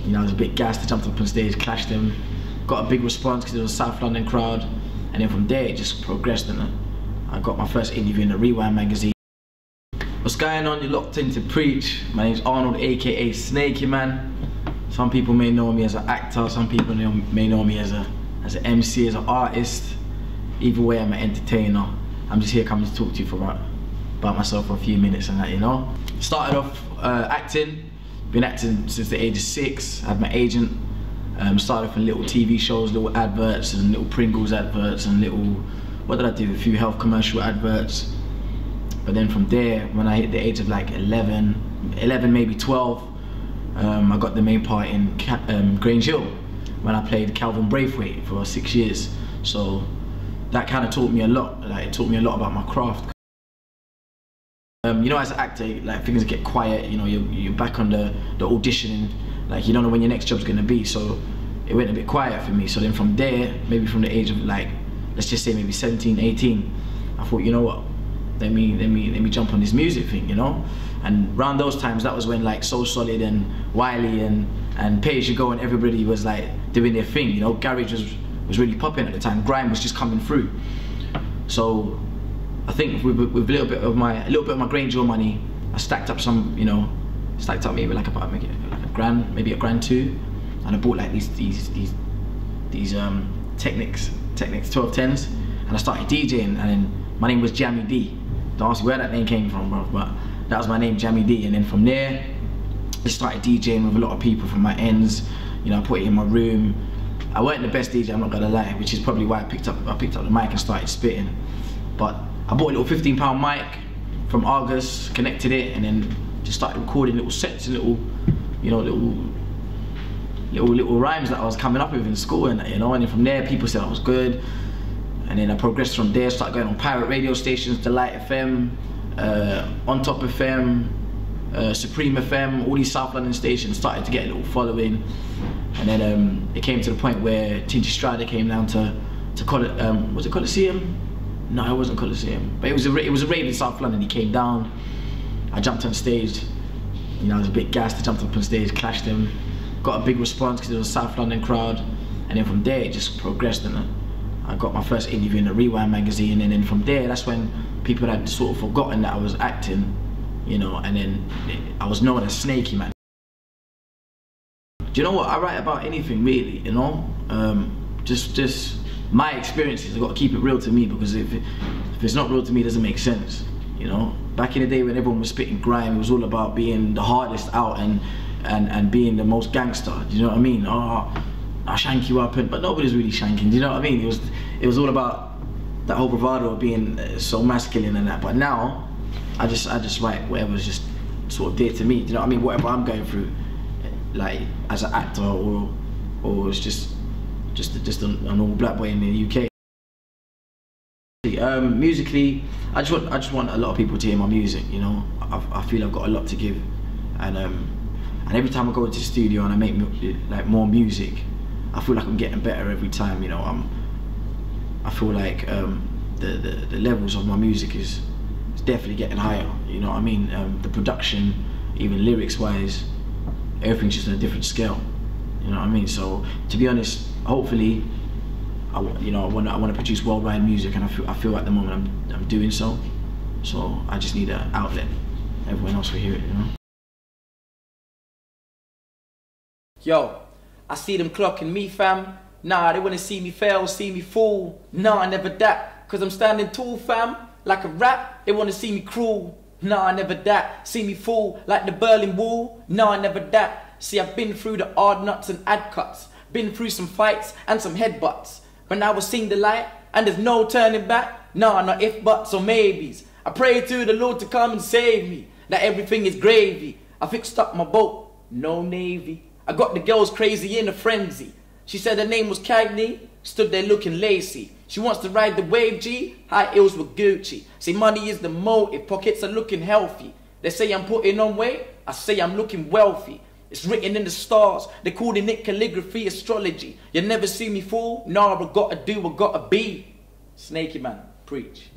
You know, I was a bit gassed. I jumped up on stage, clashed him, got a big response because it was a South London crowd, and then from there it just progressed, and I got my first interview in the Rewind magazine. What's going on? You're locked into Preach. My name's Arnold AKA Snakey Man. Some people may know me as an actor, some people may know me as an MC, as an artist. Either way, I'm an entertainer. I'm just here coming to talk to you for about myself for a few minutes and that, you know. Started off acting, been acting since the age of 6. I had my agent. Started off in little TV shows, little adverts and little Pringles adverts and little, what did I do? A few health commercial adverts. But then from there, when I hit the age of like 11 maybe 12, I got the main part in Grange Hill when I played Calvin Braithwaite for 6 years. So that kind of taught me a lot. Like, it taught me a lot about my craft. You know, as an actor, like things get quiet. You know, you're back on the auditioning. Like, you don't know when your next job's gonna be. So it went a bit quiet for me. So then from there, maybe from the age of like, let's just say maybe 17, 18, I thought, you know what? Let me jump on this music thing, you know? And around those times, that was when like So Solid and Wiley and Pay As You Go and everybody was like doing their thing, you know? Garage was really popping at the time. Grime was just coming through. So I think with a little bit of my Grange Hill money, I stacked up some, you know, stacked up maybe like a grand, maybe a grand two, and I bought like these Technics 1210s, and I started DJing, and then my name was Jammy D. Don't ask me where that name came from, bro, but that was my name, Jammy D. And then from there, I started DJing with a lot of people from my ends. You know, I put it in my room. I weren't the best DJ, I'm not gonna lie, which is probably why I picked up the mic and started spitting. But I bought a little £15 mic from Argus, connected it, and then just started recording little sets and little rhymes that I was coming up with in school, and you know. And then from there, people said I was good. And then I progressed from there, started going on pirate radio stations, Delight FM, On Top FM, Supreme FM, all these South London stations started to get a little following. And then it came to the point where Tinty Strider came down to was it Coliseum? No, it wasn't Coliseum, but it was a rave in South London. He came down, I jumped on stage, you know, I was a bit gassed. I jumped up on stage, clashed him, got a big response because it was a South London crowd. And then from there it just progressed, and I got my first interview in the Rewind magazine, and then from there, that's when people had sort of forgotten that I was acting, you know, and then I was known as Snakey Man. Do you know what? I write about anything really, you know? Just my experiences. I've got to keep it real to me, because if it's not real to me, it doesn't make sense, you know? Back in the day when everyone was spitting grime, it was all about being the hardest out and being the most gangster, do you know what I mean? Oh, I'll shank you up, but nobody's really shanking, do you know what I mean? It was all about that whole bravado of being so masculine and that. But now, I just write whatever's just sort of dear to me, do you know what I mean? Whatever I'm going through, like as an actor, or it's just a normal black boy in the UK. Musically, I just want a lot of people to hear my music, you know? I feel I've got a lot to give, and every time I go into the studio and I make like more music, I feel like I'm getting better every time, you know. I feel like the levels of my music is definitely getting higher, you know what I mean? The production, even lyrics wise, everything's just on a different scale, you know what I mean? So to be honest, hopefully, I want to produce worldwide music, and I feel at the moment I'm doing so. So I just need an outlet. Everyone else will hear it, you know. Yo, I see them clocking me, fam. Nah, they wanna see me fail, see me fall. Nah, never that, cause I'm standing tall, fam. Like a rat, they wanna see me cruel. Nah, never that. See me fall like the Berlin Wall. Nah, never that. See, I've been through the hard nuts and ad cuts. Been through some fights and some headbutts. But now we're seeing the light and there's no turning back. Nah, not if, buts or maybes. I pray to the Lord to come and save me. That everything is gravy. I fixed up my boat, no navy. I got the girls crazy in a frenzy. She said her name was Cagney, stood there looking lacy. She wants to ride the wave, G, high heels with Gucci. Say money is the motive, pockets are looking healthy. They say I'm putting on weight, I say I'm looking wealthy. It's written in the stars, they calling it calligraphy, astrology. You never see me fall, nah, I gotta do, I gotta be. Snakey Man, preach.